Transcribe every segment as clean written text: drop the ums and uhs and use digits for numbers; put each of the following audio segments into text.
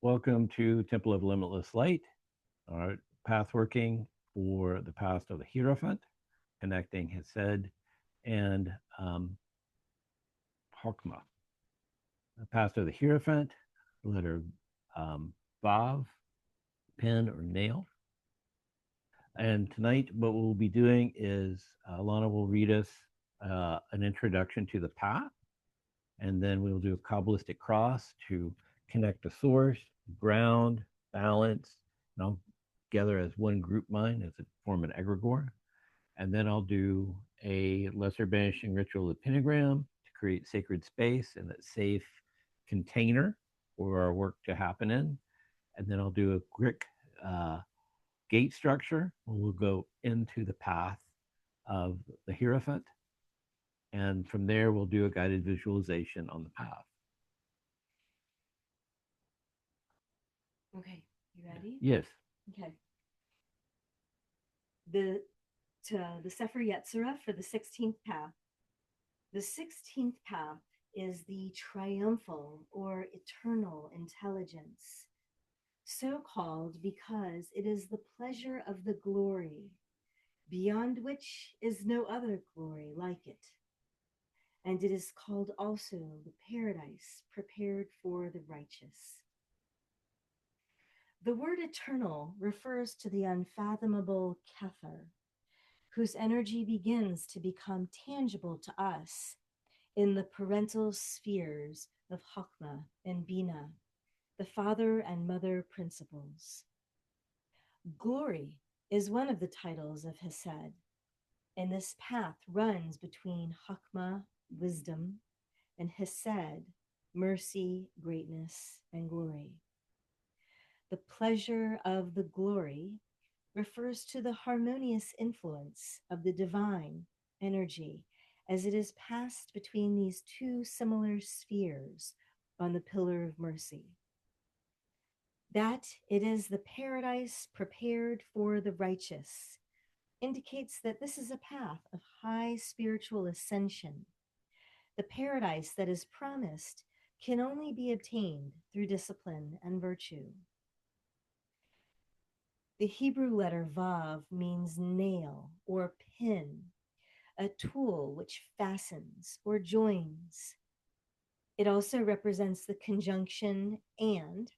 Welcome to Temple of Limitless Light, our pathworking for the past of the Hierophant, connecting Hesed and Chokmah. The past of the Hierophant, letter Vav, pen or nail. And tonight, what we'll be doing is Lana will read us an introduction to the path, and then we'll do a Kabbalistic cross to connect the source, ground, balance, and I'll gather as one group mind as a form an egregore. And then I'll do a lesser banishing ritual of pentagram to create sacred space and that safe container for our work to happen in. And then I'll do a brick gate structure where we'll go into the path of the Hierophant. And from there, we'll do a guided visualization on the path. Okay, you ready? Yes. Okay. The Sefer Yetzirah for the 16th path. The 16th path is the triumphal or eternal intelligence, so called because it is the pleasure of the glory, beyond which is no other glory like it. And it is called also the paradise prepared for the righteous. The word eternal refers to the unfathomable Kether, whose energy begins to become tangible to us in the parental spheres of Chokmah and Bina, the father and mother principles. Glory is one of the titles of Hesed, and this path runs between Chokmah, wisdom, and Hesed, mercy, greatness, and glory. The pleasure of the glory refers to the harmonious influence of the divine energy as it is passed between these two similar spheres on the pillar of mercy. That it is the paradise prepared for the righteous indicates that this is a path of high spiritual ascension. The paradise that is promised can only be obtained through discipline and virtue. The Hebrew letter Vav means nail or pin, a tool which fastens or joins. It also represents the conjunction and,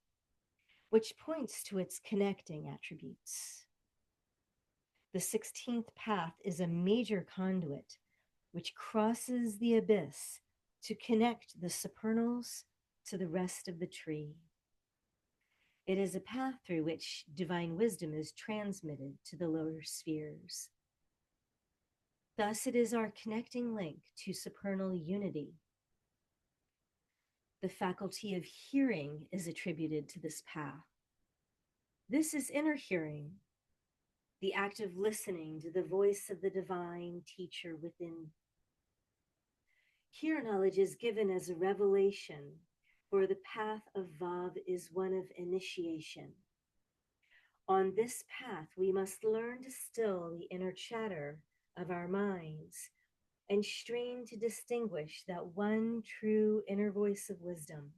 which points to its connecting attributes. The 16th path is a major conduit which crosses the abyss to connect the supernals to the rest of the tree. It is a path through which divine wisdom is transmitted to the lower spheres. Thus, it is our connecting link to supernal unity. The faculty of hearing is attributed to this path. This is inner hearing, the act of listening to the voice of the divine teacher within. Here, knowledge is given as a revelation, for the path of Vav is one of initiation. On this path, we must learn to still the inner chatter of our minds and strain to distinguish that one true inner voice of wisdom.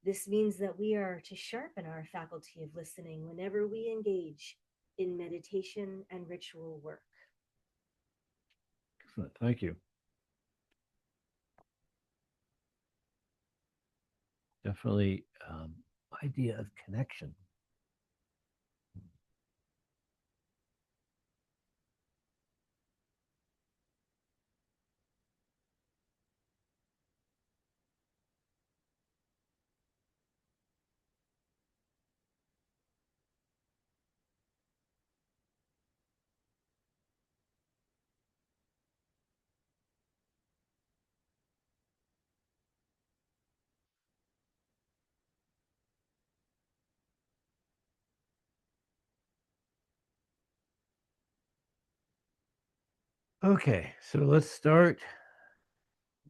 This means that we are to sharpen our faculty of listening whenever we engage in meditation and ritual work. Excellent. Thank you. Definitely idea of connection. Okay, so let's start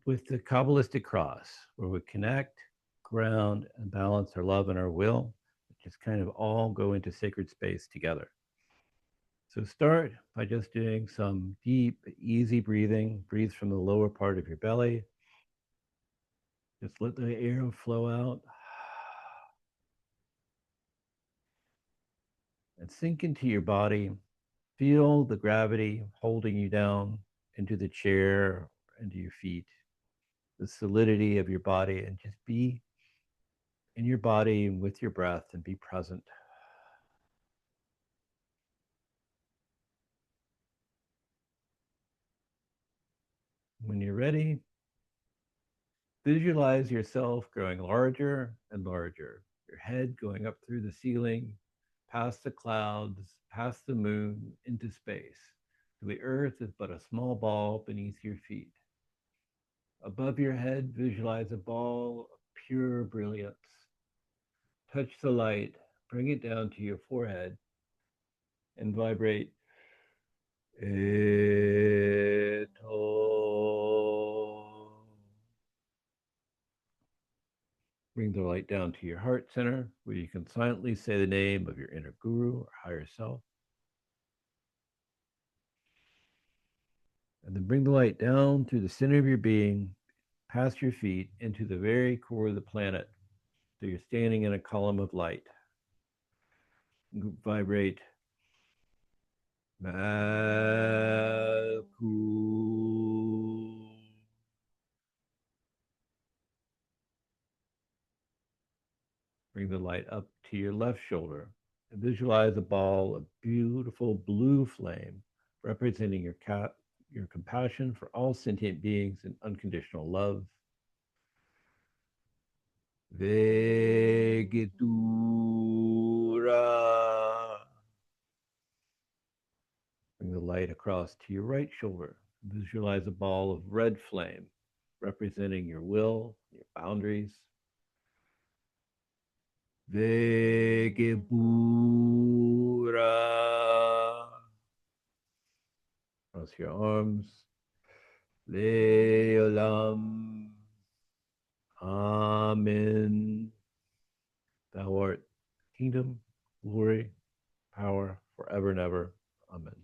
with the Kabbalistic cross, where we connect, ground, and balance our love and our will, just kind of all go into sacred space together. So start by just doing some deep, easy breathing. Breathe from the lower part of your belly. Just let the air flow out. sink into your body. Feel the gravity holding you down into the chair, into your feet, the solidity of your body, and just be in your body and with your breath and be present. When you're ready, visualize yourself growing larger and larger, your head going up through the ceiling, past the clouds, past the moon, into space. The earth is but a small ball beneath your feet. Above your head, visualize a ball of pure brilliance. Touch the light, bring it down to your forehead, and vibrate. Bring the light down to your heart center, where you can silently say the name of your inner guru or higher self. And then bring the light down through the center of your being, past your feet, into the very core of the planet. So you're standing in a column of light. Vibrate. Malku. Bring the light up to your left shoulder and visualize a ball of beautiful blue flame representing your compassion for all sentient beings and unconditional love. Vegetura. Bring the light across to your right shoulder. Visualize a ball of red flame representing your will, your boundaries. Vegebura. Cross your arms. Leolam. Amen. Thou art kingdom, glory, power, forever and ever. Amen.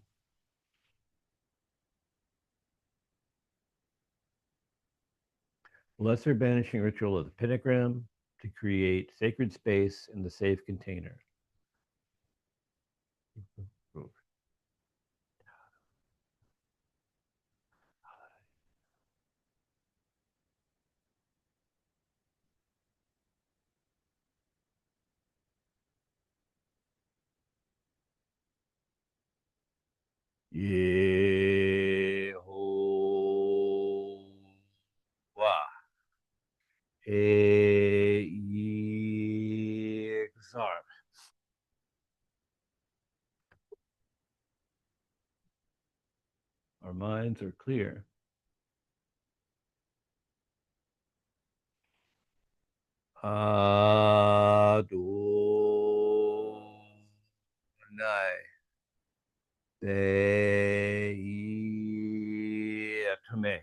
Lesser banishing ritual of the pentagram to create sacred space in the safe container. Yehovah. Exar. Our minds are clear. Adonai. Deitame.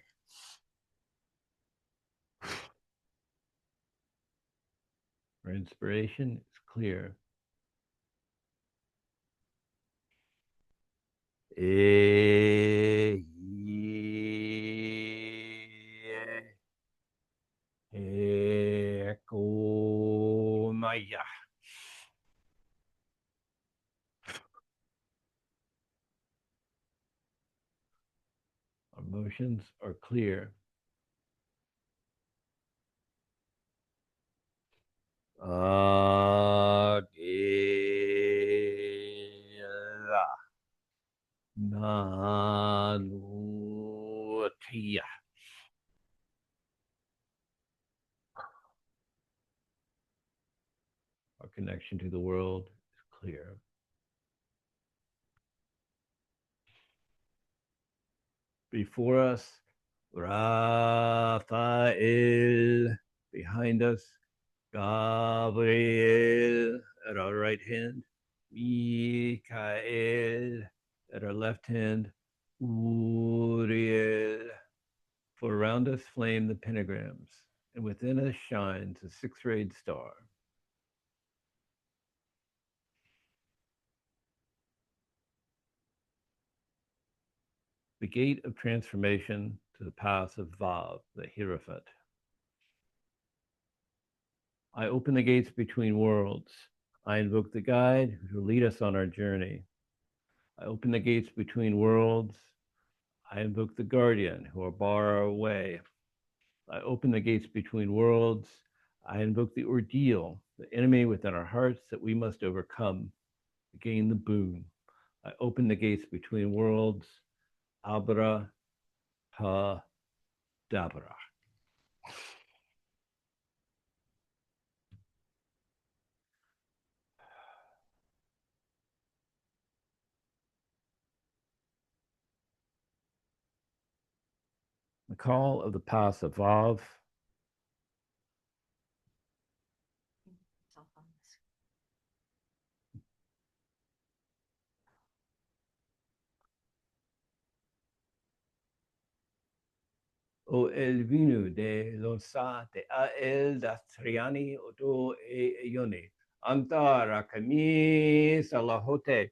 Our inspiration is clear. Ekomaya. Our emotions are clear. Agela. Nanutia. Our connection to the world is clear. Before us, Raphael. Behind us, Gabriel at our right hand, Michael at our left hand, Uriel. For around us flame the pentagrams, and within us shines a six-rayed star. The gate of transformation to the path of Vav, the Hierophant. I open the gates between worlds. I invoke the guide who will lead us on our journey. I open the gates between worlds. I invoke the guardian who will bar our way. I open the gates between worlds. I invoke the ordeal, the enemy within our hearts that we must overcome to gain the boon. I open the gates between worlds. Abra ha dabra. The call of the path of Vav. O el vino de losa de a el da triani odo e yoni. Antara kami salahote.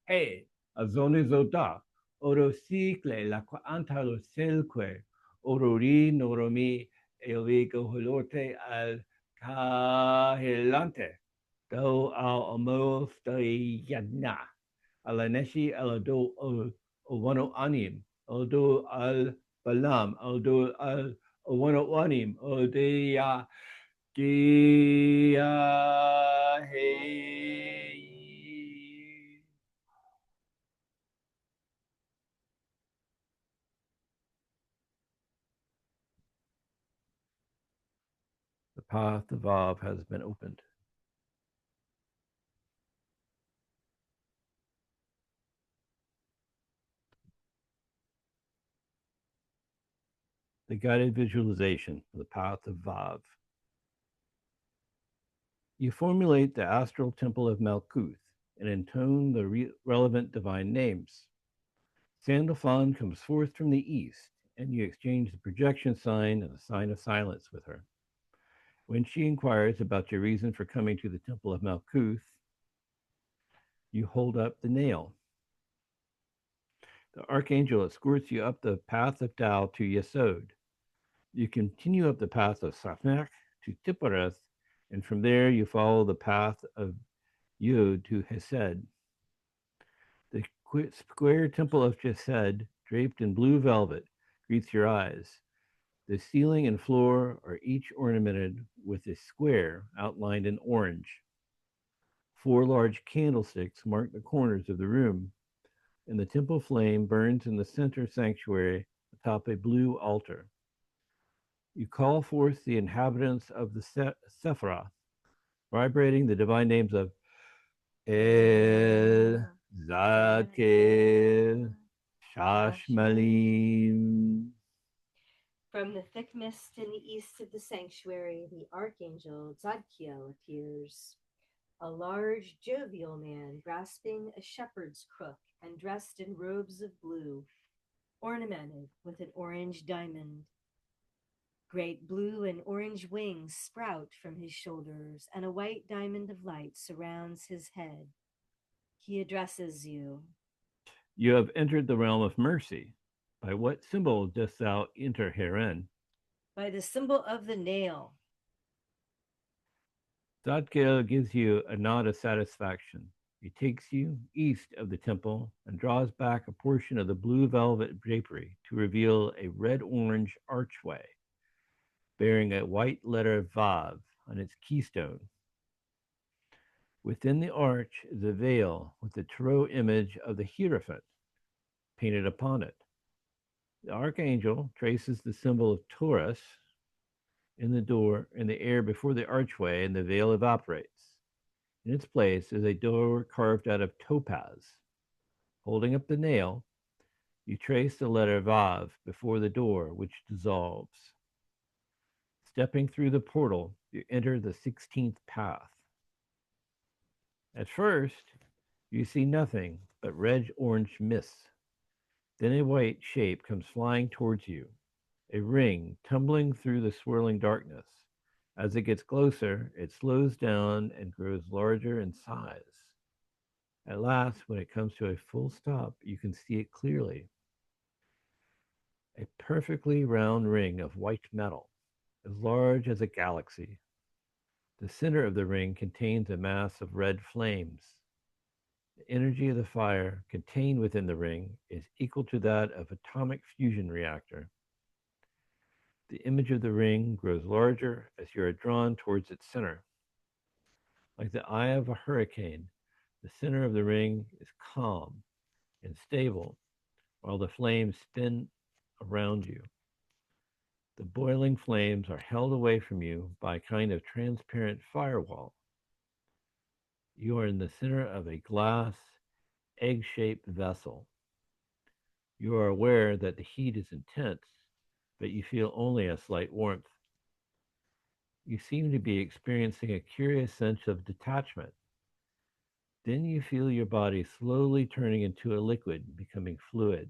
Hey, a zone zoda. Oro sicle la qua antalo selque. Oro ri noromi elvigo holote al kahilante. Do al amo stoi yadna. Alaneshi alado o wano anim. Aldo al balam. Aldo al wano anim. Odeya dia hey. The path of Vav has been opened. The guided visualization of the path of Vav. You formulate the astral temple of Malkuth and intone the relevant divine names. Sandalphon comes forth from the east, and you exchange the projection sign and the sign of silence with her. When she inquires about your reason for coming to the temple of Malkuth, you hold up the nail. The archangel escorts you up the path of Tao to Yesod. You continue up the path of Safnach to Tiphareth, and from there you follow the path of Yod to Hesed. The square temple of Chesed, draped in blue velvet, greets your eyes. The ceiling and floor are each ornamented with a square outlined in orange. 4 large candlesticks mark the corners of the room, and the temple flame burns in the center sanctuary atop a blue altar. You call forth the inhabitants of the Sephiroth, vibrating the divine names of El, Zadkiel, Shashmalim. From the thick mist in the east of the sanctuary, the archangel Zadkiel appears. A large, jovial man grasping a shepherd's crook and dressed in robes of blue, ornamented with an orange diamond. Great blue and orange wings sprout from his shoulders, and a white diamond of light surrounds his head. He addresses you. You have entered the realm of mercy. By what symbol dost thou enter herein? By the symbol of the nail. Zadkiel gives you a nod of satisfaction. He takes you east of the temple and draws back a portion of the blue velvet drapery to reveal a red-orange archway bearing a white letter Vav on its keystone. Within the arch is a veil with the Tarot image of the Hierophant painted upon it. The archangel traces the symbol of Taurus in the door in the air before the archway, and the veil evaporates. In its place is a door carved out of topaz. Holding up the nail, you trace the letter Vav before the door, which dissolves. Stepping through the portal, you enter the 16th path. At first, you see nothing but red-orange mist. Then a white shape comes flying towards you, a ring tumbling through the swirling darkness. As it gets closer, it slows down and grows larger in size. At last, when it comes to a full stop, you can see it clearly. A perfectly round ring of white metal, as large as a galaxy. The center of the ring contains a mass of red flames. The energy of the fire contained within the ring is equal to that of an atomic fusion reactor. The image of the ring grows larger as you are drawn towards its center. Like the eye of a hurricane, the center of the ring is calm and stable while the flames spin around you. The boiling flames are held away from you by a kind of transparent firewall. You are in the center of a glass, egg shaped vessel. You are aware that the heat is intense, but you feel only a slight warmth. You seem to be experiencing a curious sense of detachment. Then you feel your body slowly turning into a liquid, becoming fluid.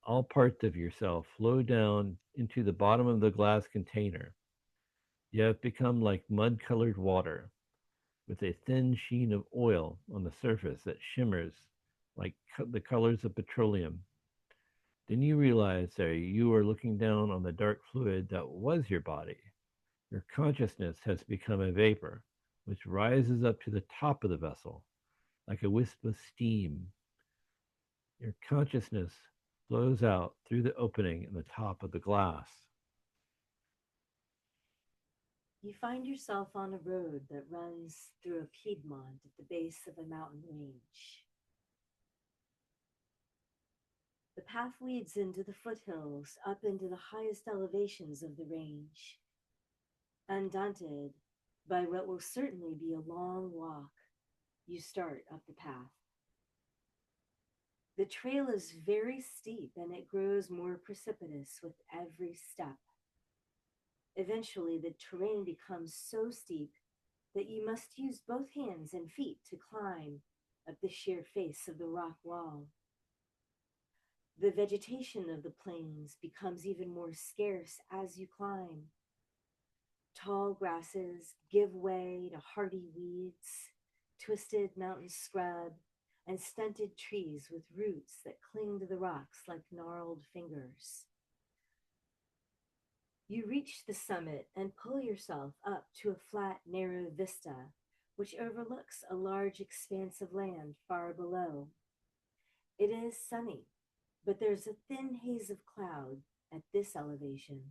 All parts of yourself flow down into the bottom of the glass container. You have become like mud colored water, with a thin sheen of oil on the surface that shimmers like the colors of petroleum. Then you realize that you are looking down on the dark fluid that was your body. Your consciousness has become a vapor, which rises up to the top of the vessel, like a wisp of steam. Your consciousness flows out through the opening in the top of the glass. You find yourself on a road that runs through a piedmont at the base of a mountain range. The path leads into the foothills, up into the highest elevations of the range. Undaunted by what will certainly be a long walk, you start up the path. The trail is very steep and it grows more precipitous with every step. Eventually, the terrain becomes so steep that you must use both hands and feet to climb up the sheer face of the rock wall. The vegetation of the plains becomes even more scarce as you climb. Tall grasses give way to hardy weeds, twisted mountain scrub, and stunted trees with roots that cling to the rocks like gnarled fingers. You reach the summit and pull yourself up to a flat, narrow vista, which overlooks a large expanse of land far below. It is sunny, but there's a thin haze of cloud at this elevation.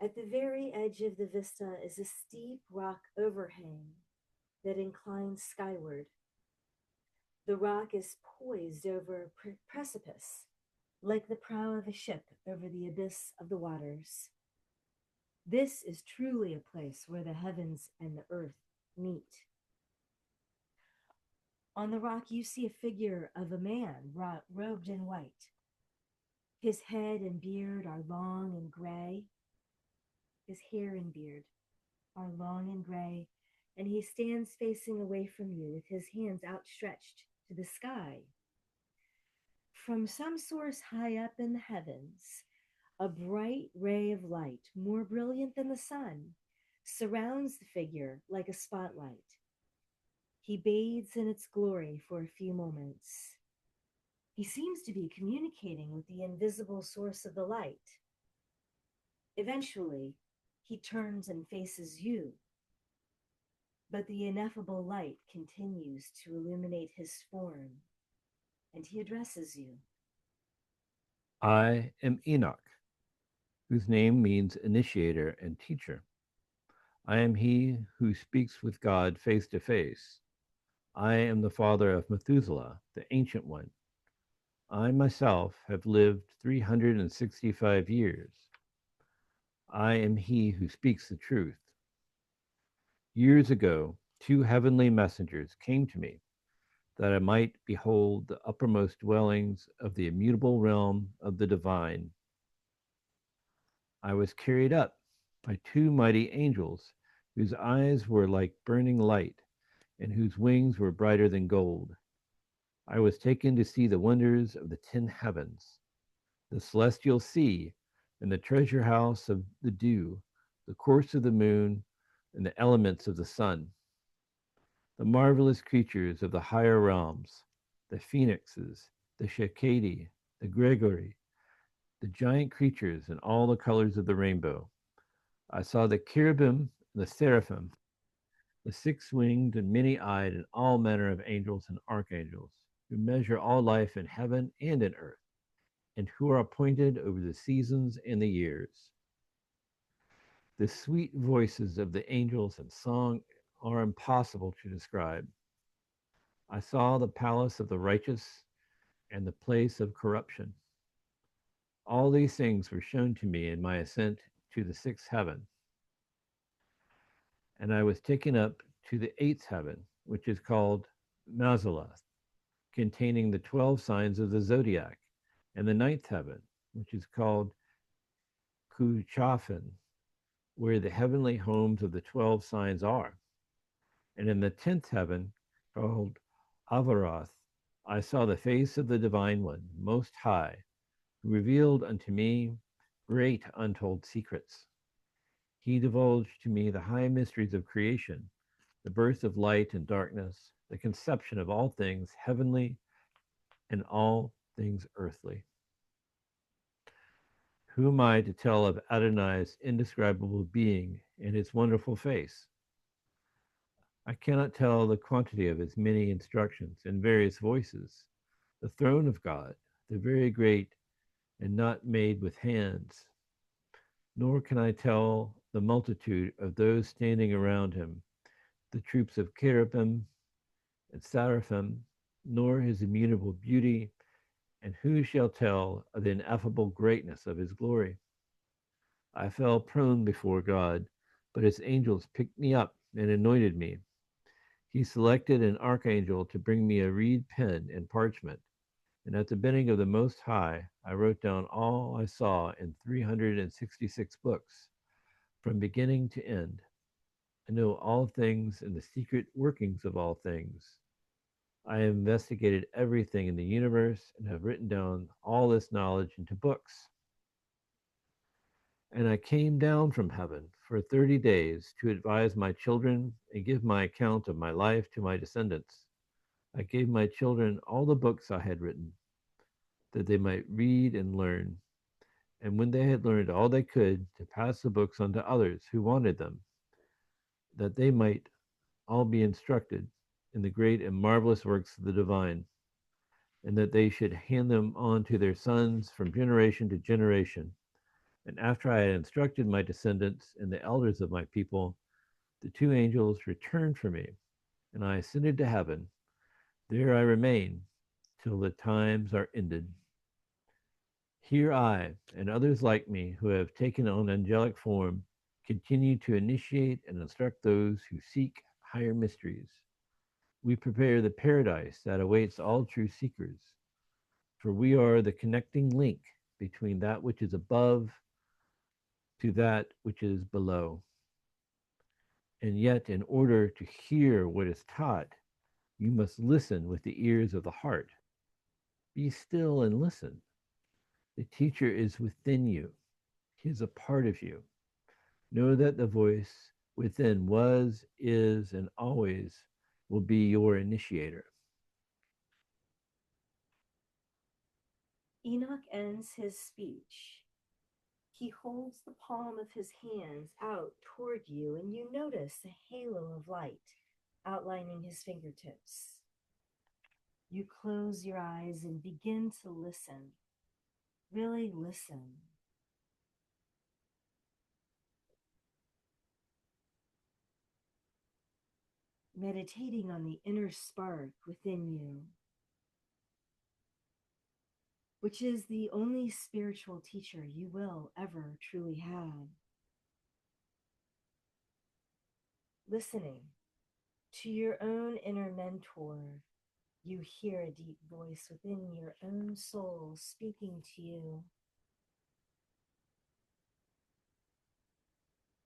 At the very edge of the vista is a steep rock overhang that inclines skyward. The rock is poised over a precipice, like the prow of a ship over the abyss of the waters. This is truly a place where the heavens and the earth meet. On the rock, you see a figure of a man robed in white. His head and beard are long and gray. His hair and beard are long and gray, and he stands facing away from you with his hands outstretched to the sky. From some source high up in the heavens, a bright ray of light, more brilliant than the sun, surrounds the figure like a spotlight. He bathes in its glory for a few moments. He seems to be communicating with the invisible source of the light. Eventually, he turns and faces you, but the ineffable light continues to illuminate his form, and he addresses you. I am Enoch, whose name means initiator and teacher. I am he who speaks with God face to face. I am the father of Methuselah, the ancient one. I myself have lived 365 years. I am he who speaks the truth. Years ago, two heavenly messengers came to me that I might behold the uppermost dwellings of the immutable realm of the divine. I was carried up by two mighty angels whose eyes were like burning light and whose wings were brighter than gold. I was taken to see the wonders of the 10 heavens, the celestial sea, and the treasure house of the dew, the course of the moon, and the elements of the sun. The marvelous creatures of the higher realms, the phoenixes, the cicadae, the gregory, the giant creatures in all the colors of the rainbow, I saw the cherubim, the seraphim, the six-winged and many-eyed and all manner of angels and archangels, who measure all life in heaven and in earth, and who are appointed over the seasons and the years. The sweet voices of the angels and song are impossible to describe. I saw the palace of the righteous and the place of corruption. All these things were shown to me in my ascent to the sixth heaven, and I was taken up to the eighth heaven, which is called Mazalath, containing the 12 signs of the zodiac, and the ninth heaven, which is called Kuchafin, where the heavenly homes of the 12 signs are. And in the 10th heaven, called Avaroth, I saw the face of the Divine One, Most High, who revealed unto me great untold secrets. He divulged to me the high mysteries of creation, the birth of light and darkness, the conception of all things heavenly and all things earthly. Who am I to tell of Adonai's indescribable being and his wonderful face? I cannot tell the quantity of his many instructions and various voices, the throne of God, the very great and not made with hands, nor can I tell the multitude of those standing around him, the troops of cherubim and seraphim, nor his immutable beauty, and who shall tell of the ineffable greatness of his glory? I fell prone before God, but his angels picked me up and anointed me. He selected an archangel to bring me a reed pen and parchment, and at the bidding of the Most High, I wrote down all I saw in 366 books, from beginning to end. I know all things and the secret workings of all things. I have investigated everything in the universe and have written down all this knowledge into books. And I came down from heaven for 30 days to advise my children and give my account of my life to my descendants. I gave my children all the books I had written, that they might read and learn. And when they had learned all they could, to pass the books on to others who wanted them, that they might all be instructed in the great and marvelous works of the divine, and that they should hand them on to their sons from generation to generation. And after I had instructed my descendants and the elders of my people, the two angels returned for me, and I ascended to heaven. There I remain till the times are ended. Here I, and others like me who have taken on angelic form, continue to initiate and instruct those who seek higher mysteries. We prepare the paradise that awaits all true seekers, for we are the connecting link between that which is above to that which is below. And yet, in order to hear what is taught, you must listen with the ears of the heart. Be still and listen. The teacher is within you, he is a part of you. Know that the voice within was, is, and always will be your initiator. Enoch ends his speech. He holds the palm of his hands out toward you, and you notice a halo of light outlining his fingertips. You close your eyes and begin to listen. Really listen. Meditating on the inner spark within you, which is the only spiritual teacher you will ever truly have. Listening to your own inner mentor, you hear a deep voice within your own soul speaking to you.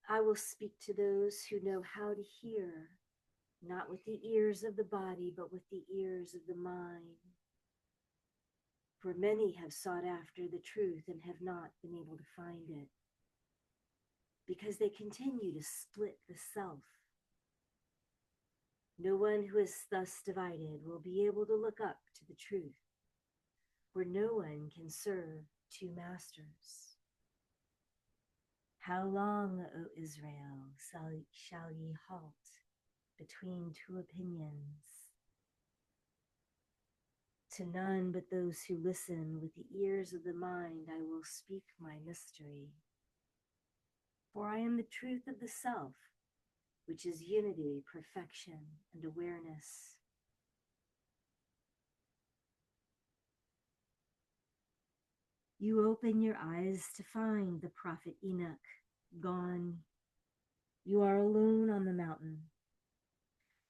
I will speak to those who know how to hear, not with the ears of the body, but with the ears of the mind. For many have sought after the truth and have not been able to find it, because they continue to split the self. No one who is thus divided will be able to look up to the truth, for no one can serve two masters. How long, O Israel, shall ye halt between two opinions? To none but those who listen with the ears of the mind I will speak my mystery. For I am the truth of the self, which is unity, perfection, and awareness. You open your eyes to find the prophet Enoch gone. You are alone on the mountain.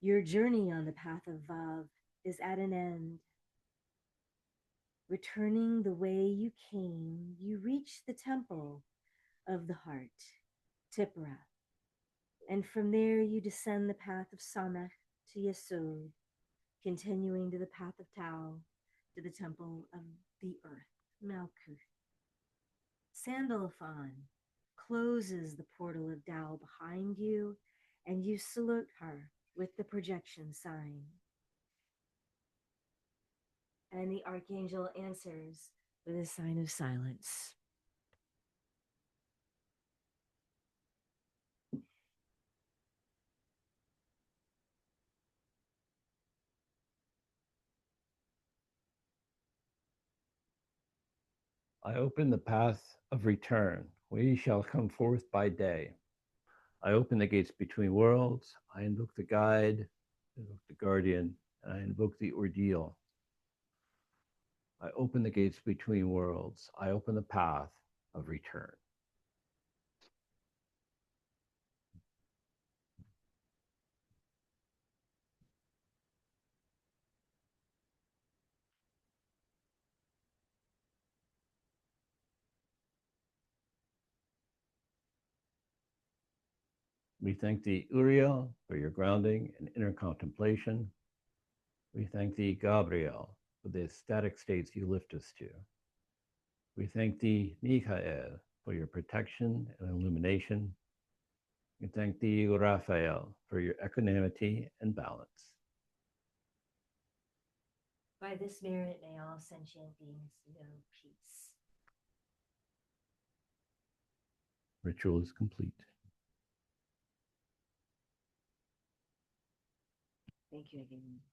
Your journey on the path of Vav is at an end. Returning the way you came, you reach the temple of the heart, Tipra, and from there you descend the path of Samech to Yesod, continuing to the path of Tau, to the temple of the earth, Malkuth. Sandalphon closes the portal of Tao behind you, and you salute her with the projection sign. And the archangel answers with a sign of silence. I open the path of return. We shall come forth by day. I open the gates between worlds. I invoke the guide, invoke the guardian, and I invoke the ordeal. I open the gates between worlds. I open the path of return. We thank the Uriel for your grounding and inner contemplation. We thank thee, Gabriel, for the ecstatic states you lift us to. We thank thee, Michael, for your protection and illumination. We thank thee, Raphael, for your equanimity and balance. By this merit may all sentient beings know peace. Ritual is complete. Thank you again.